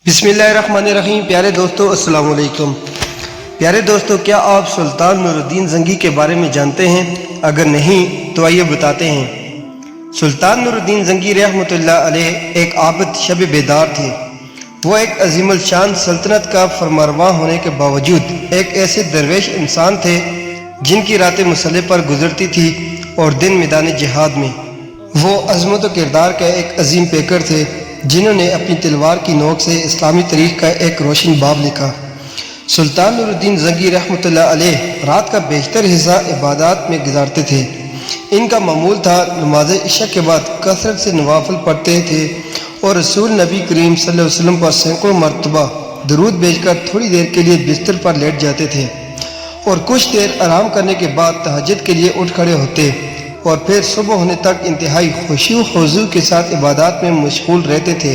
बिस्मिल्लाहिर्रहमानिर्रहीम। प्यारे दोस्तों, अस्सलाम वालेकुम। प्यारे दोस्तों, क्या आप सुल्तान नूरुद्दीन ज़ंगी के बारे में जानते हैं? अगर नहीं तो आइए बताते हैं। सुल्तान नूरुद्दीन ज़ंगी रहमतुल्लाह अलैह एक आबिद शब बेदार थे। वो एक अजीमुल शान सल्तनत का फरमारवा होने के बावजूद एक ऐसे दरवेश इंसान थे जिनकी रातें मुसल्ले पर गुजरती थी और दिन मैदान जिहाद में। वो अज़मत व किरदार का एक अजीम पेकर थे जिन्होंने अपनी तलवार की नोक से इस्लामी तारीख़ का एक रोशन बाब लिखा। सुल्तान नूरुद्दीन ज़ंगी रहमतुल्लाह अलैह रात का बेशतर हिस्सा इबादत में गुजारते थे। इनका मामूल था नमाज इशा के बाद कसरत से नवाफिल पढ़ते थे और रसूल नबी करीम सल्लल्लाहु अलैहि वसल्लम पर सैकड़ों मरतबा दरूद भेजकर थोड़ी देर के लिए बिस्तर पर लेट जाते थे और कुछ देर आराम करने के बाद तहज्जुद के लिए उठ खड़े होते और फिर सुबह होने तक इंतहाई खुशू खुजू के साथ इबादत में मशगूल रहते थे।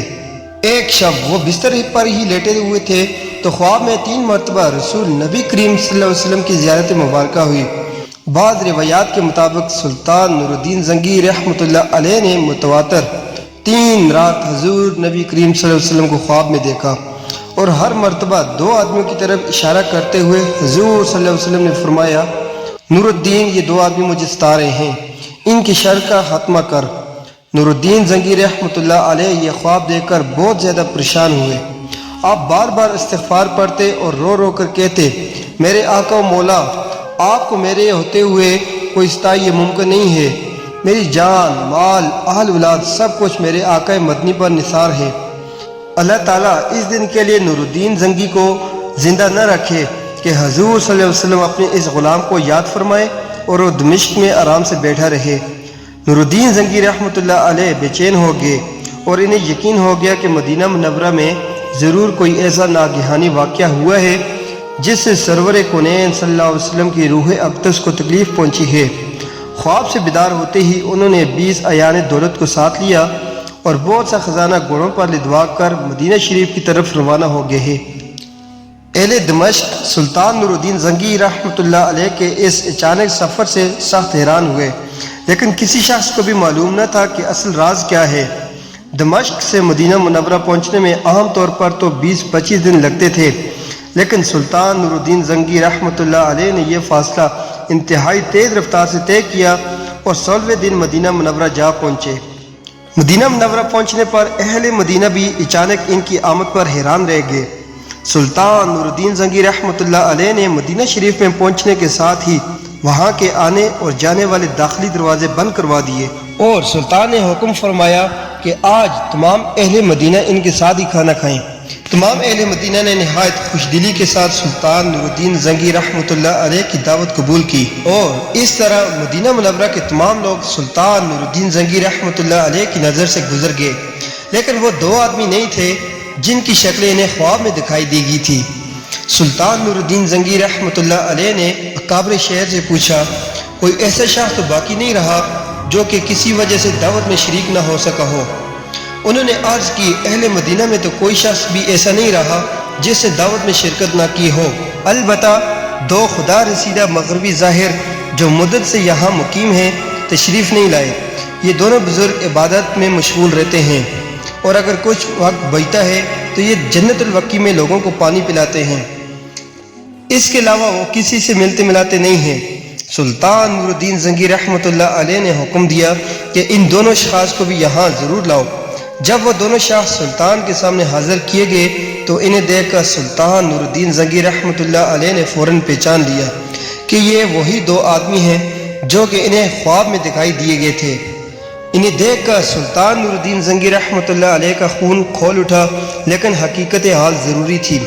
एक शब वो बिस्तर पर ही लेटे हुए थे तो ख्वाब में 3 मरतबा रसूल नबी करीम सल्लल्लाहु अलैहि वसल्लम की ज़ियारत मुबारक हुई। बाद रिवायात के मुताबिक सुल्तान नूरुद्दीन ज़ंगी रहमतुल्लाह अलैह ने मुतवातर 3 रात हुजूर नबी करीम सल्लल्लाहु अलैहि वसल्लम को ख्वाब में देखा और हर मरतबा 2 आदमियों की तरफ इशारा करते हुए हुजूर सल्लल्लाहु अलैहि वसल्लम ने फरमाया, नूरुद्दीन, ये 2 आदमी मुझे सता रहे हैं, इनकी शर का खात्मा कर। नूरुद्दीन ज़ंगी रहमतुल्लाह अलैह ये ख्वाब देखकर बहुत ज़्यादा परेशान हुए। आप बार बार इस्तिग़फ़ार पढ़ते और रो रो कर कहते, मेरे आका व मौला, आपको मेरे होते हुए कोई सताई ये मुमकिन नहीं है। मेरी जान, माल, अहल औलाद सब कुछ मेरे आका मदनी पर निसार है। अल्लाह ताला इस दिन के लिए नूरुद्दीन ज़ंगी को ज़िंदा न रखे कि हुज़ूर सल्लल्लाहु अलैहि वसल्लम अपने इस ग़ुलाम को याद फरमाए और वो दमिश्क में आराम से बैठा रहे। नूरुद्दीन ज़ंगी रहमतुल्लाह अलैह बेचैन हो गए और इन्हें यकीन हो गया कि मदीना मुनव्वरा में ज़रूर कोई ऐसा नागहानी वाक़या हुआ है जिससे सरवर कौनैन सल्लल्लाहु अलैहि वसल्लम की रूह अक़दस को तकलीफ़ पहुँची है। ख्वाब से बेदार होते ही उन्होंने 20 अयान दौलत को साथ लिया और बहुत सा ख़जाना घोड़ों पर लिदवा कर मदीना शरीफ की तरफ रवाना हो गए हैं। अहले दमिश्क सुल्तान नूरुद्दीन ज़ंगी रहमतुल्लाह अलैह के इस अचानक सफ़र से सख्त हैरान हुए, लेकिन किसी शख्स को भी मालूम न था कि असल राज क्या है। दमिश्क से मदीना मुनव्वरा पहुँचने में आम तौर पर तो 20-25 दिन लगते थे, लेकिन सुल्तान नूरुद्दीन ज़ंगी रहमतुल्लाह अलैह ने यह फ़ासला इंतहाई तेज़ रफ्तार से तय किया और 16वें दिन मदीना मुनव्वरा जा पहुँचे। मदीना मुनव्वरा पहुँचने पर अहले मदीना भी अचानक इनकी आमद पर हैरान रह गए। सुल्तान नूरुद्दीन ज़ंगी रहमतुल्लाह अलैह ने मदीना शरीफ में पहुंचने के साथ ही वहां के आने और जाने वाले दाखिली दरवाजे बंद करवा दिए और सुल्तान ने हुक्म फरमाया कि आज तमाम अहले मदीना इनके साथ ही खाना खाएं। तमाम अहले मदीना ने निहायत खुशदिली के साथ सुल्तान नूरुद्दीन ज़ंगी रहमतुल्लाह अलैह की दावत कबूल की और इस तरह मदीना मुनव्वरा के तमाम लोग सुल्तान नूरुद्दीन ज़ंगी रहमतुल्लाह अलैह की नज़र से गुजर गए, लेकिन वो 2 आदमी नहीं थे जिनकी शक्लें इन्हें ख्वाब में दिखाई दी गई थी। सुल्तान नूरुद्दीन ज़ंगी रहमतुल्लाह अलैह ने अकाबर शहर से पूछा, कोई ऐसा शख्स तो बाकी नहीं रहा जो कि किसी वजह से दावत में शरीक न हो सका हो? उन्होंने अर्ज़ की, अहले मदीना में तो कोई शख्स भी ऐसा नहीं रहा जिसने दावत में शिरकत न की हो। अलबत्ता 2 खुदा रसीदा मगरबी ज़ाहिर जो मुद्दत से यहाँ मुकीम हैं तशरीफ़ नहीं लाए। ये दोनों बुज़ुर्ग इबादत में मशगूल रहते हैं और अगर कुछ वक्त बचता है तो ये जन्नतुल बकी में लोगों को पानी पिलाते हैं। इसके अलावा वो किसी से मिलते मिलाते नहीं हैं। सुल्तान नूरुद्दीन ज़ंगी रहमतुल्लाह अलैह ने हुक्म दिया कि इन दोनों शख्स को भी यहाँ ज़रूर लाओ। जब वो दोनों शख्स सुल्तान के सामने हाजिर किए गए तो इन्हें देखकर सुल्तान नूरुद्दीन ज़ंगी रहमतुल्लाह अलैह ने फ़ौरन पहचान लिया कि ये वही 2 आदमी हैं जो कि इन्हें ख्वाब में दिखाई दिए गए थे। इन्हें देखकर सुल्तान नूरुद्दीन ज़ंगी रहमतुल्लाह अलैह का खून खोल उठा, लेकिन हकीकत हाल ज़रूरी थी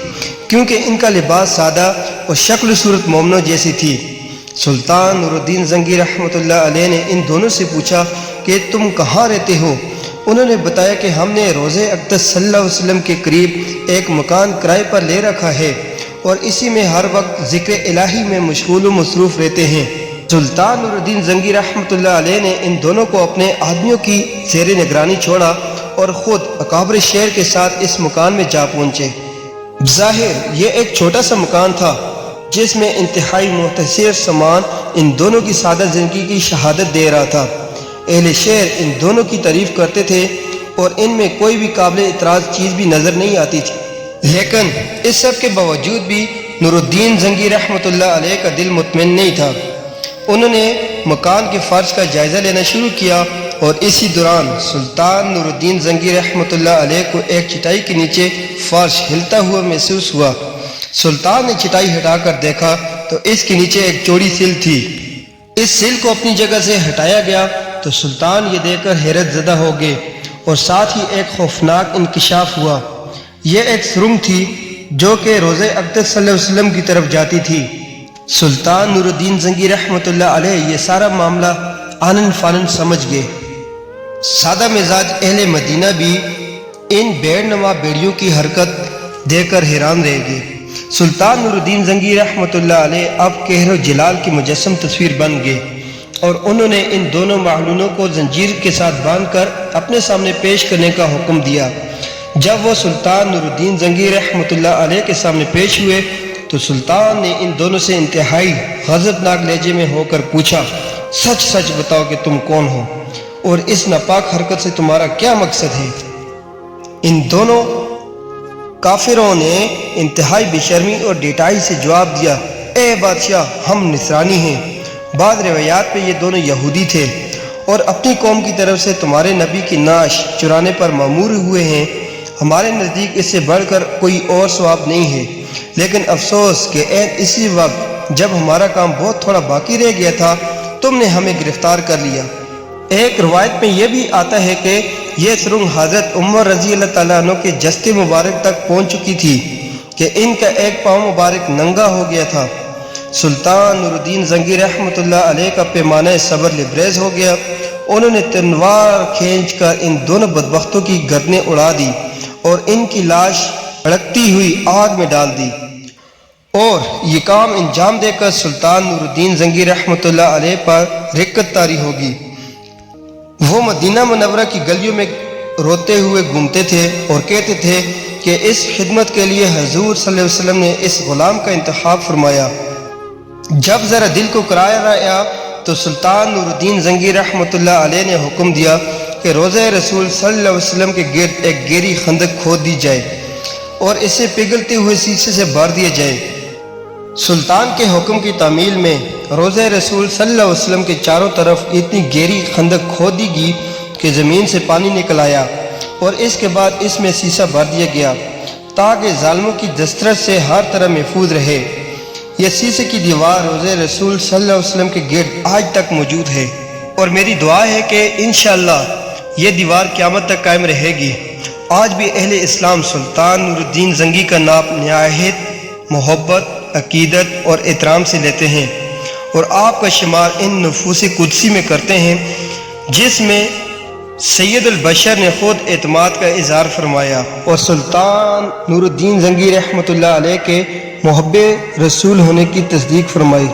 क्योंकि इनका लिबास सादा और शक्ल सूरत मोमनों जैसी थी। सुल्तान नूरुद्दीन ज़ंगी रहमतुल्लाह अलैह ने इन दोनों से पूछा कि तुम कहाँ रहते हो? उन्होंने बताया कि हमने रोज़े अक़दस सल्लल्लाहु अलैहि वसल्लम के करीब एक मकान किराए पर ले रखा है और इसी में हर वक्त ज़िक्र इलाही में मशगूल व मसरूफ़ रहते हैं। सुल्तान नूरुद्दीन ज़ंगी रहमतुल्लाह अलैह ने इन दोनों को अपने आदमियों की ज़ेर निगरानी छोड़ा और ख़ुद अकाबर शहर के साथ इस मकान में जा पहुँचे। ज़ाहिर ये एक छोटा सा मकान था जिसमें इंतहाई मुख्तसर सामान इन दोनों की सादा ज़िंदगी की शहादत दे रहा था। अहले शहर इन दोनों की तारीफ़ करते थे और इनमें कोई भी काबिल इतराज़ चीज़ भी नज़र नहीं आती थी। لیکن اس سب کے باوجود بھی نور الدین زنگی رحمۃ اللہ علیہ کا دل مطمئن نہیں تھا۔ انہوں نے مکان کے فرش کا جائزہ لینا شروع کیا اور اسی دوران سلطان نور الدین زنگی رحمۃ اللہ علیہ کو ایک چٹائی کے نیچے فرش ہلتا ہوا محسوس ہوا۔ سلطان نے چٹائی ہٹا کر دیکھا تو اس کے نیچے ایک چوڑی سل تھی۔ اس سل کو اپنی جگہ سے ہٹایا گیا تو سلطان یہ دیکھ کر حیرت زدہ ہو گئے اور ساتھ ہی ایک خوفناک انکشاف ہوا۔ یہ ایک سرنگ تھی جو کہ روضہ اقدس صلی اللہ علیہ وسلم کی طرف جاتی تھی۔ سلطان نور الدین زنگی رحمۃ اللہ علیہ یہ سارا معاملہ آنن فانن سمجھ گئے۔ سادہ مزاج اہل مدینہ بھی ان بیڑ نما بیڑیوں کی حرکت دیکھ کر حیران رہ گئے۔ سلطان نور الدین زنگی رحمۃ اللہ علیہ اب قہر و جلال کی مجسم تصویر بن گئے اور انہوں نے ان دونوں معلولوں کو زنجیر کے ساتھ باندھ کر اپنے سامنے پیش کرنے کا حکم دیا۔ جب وہ سلطان نور الدین زنگی رحمۃ اللہ علیہ کے سامنے پیش ہوئے تو سلطان نے ان دونوں سے انتہائی غضبناک لہجے میں ہو کر پوچھا، سچ سچ بتاؤ کہ تم کون ہو اور اس ناپاک حرکت سے تمہارا کیا مقصد ہے؟ ان دونوں کافروں نے انتہائی بے شرمی اور ڈیٹائی سے جواب دیا، اے بادشاہ، ہم نصرانی ہیں۔ بعض روایات پہ یہ دونوں یہودی تھے اور اپنی قوم کی طرف سے تمہارے نبی کی نعش چرانے پر مامور ہوئے ہیں۔ ہمارے نزدیک اس سے بڑھ کر کوئی اور ثواب نہیں ہے، لیکن افسوس کہ اسی وقت جب ہمارا کام بہت تھوڑا باقی رہ گیا تھا تم نے ہمیں گرفتار کر لیا۔ ایک روایت میں یہ بھی آتا ہے کہ یہ سرنگ حضرت عمر رضی اللہ تعالیٰ عنہ کے جسد مبارک تک پہنچ چکی تھی کہ ان کا ایک پاؤں مبارک ننگا ہو گیا تھا۔ سلطان نور الدین زنگی رحمۃ اللہ علیہ کا پیمانہ صبر لبریز ہو گیا۔ انہوں نے تلوار کھینچ کر ان دونوں بدبختوں کی گردنیں اڑا دی اور ان کی لاش بھڑکتی ہوئی آگ میں ڈال دی، اور یہ کام انجام دے کر سلطان نور الدین زنگی رحمۃ اللہ علیہ پر رکت طاری ہوگی۔ وہ مدینہ منورہ کی گلیوں میں روتے ہوئے گھومتے تھے اور کہتے تھے کہ اس خدمت کے لیے حضور صلی اللہ علیہ وسلم نے اس غلام کا انتخاب فرمایا۔ جب ذرا دل کو قرار آیا تو سلطان نور الدین زنگی رحمۃ اللہ علیہ نے حکم دیا کہ روضہ رسول صلی اللہ علیہ وسلم کے گرد ایک گہری خندق کھود دی جائے اور اسے پگھلتے ہوئے شیشے سے بھر دیا جائے۔ سلطان کے حکم کی تعمیل میں روضہ رسول صلی اللہ علیہ وسلم کے چاروں طرف اتنی گہری خندق کھود دی گئی کہ زمین سے پانی نکل آیا اور اس کے بعد اس میں شیشہ بھر دیا گیا تاکہ ظالموں کی دسترس سے ہر طرح محفوظ رہے۔ یہ شیشے کی دیوار روضہ رسول صلی اللہ علیہ وسلم کے گرد آج تک موجود ہے، اور میری دعا ہے کہ انشاءاللہ یہ دیوار قیامت تک قائم رہے گی۔ آج بھی اہل اسلام سلطان نور الدین زنگی کا نام نہایت محبت، عقیدت اور احترام سے لیتے ہیں، اور آپ کا شمار ان نفوس قدسی میں کرتے ہیں جس میں سید البشر نے خود اعتماد کا اظہار فرمایا اور سلطان نور الدین زنگی رحمۃ اللہ علیہ کے محب رسول ہونے کی تصدیق فرمائی۔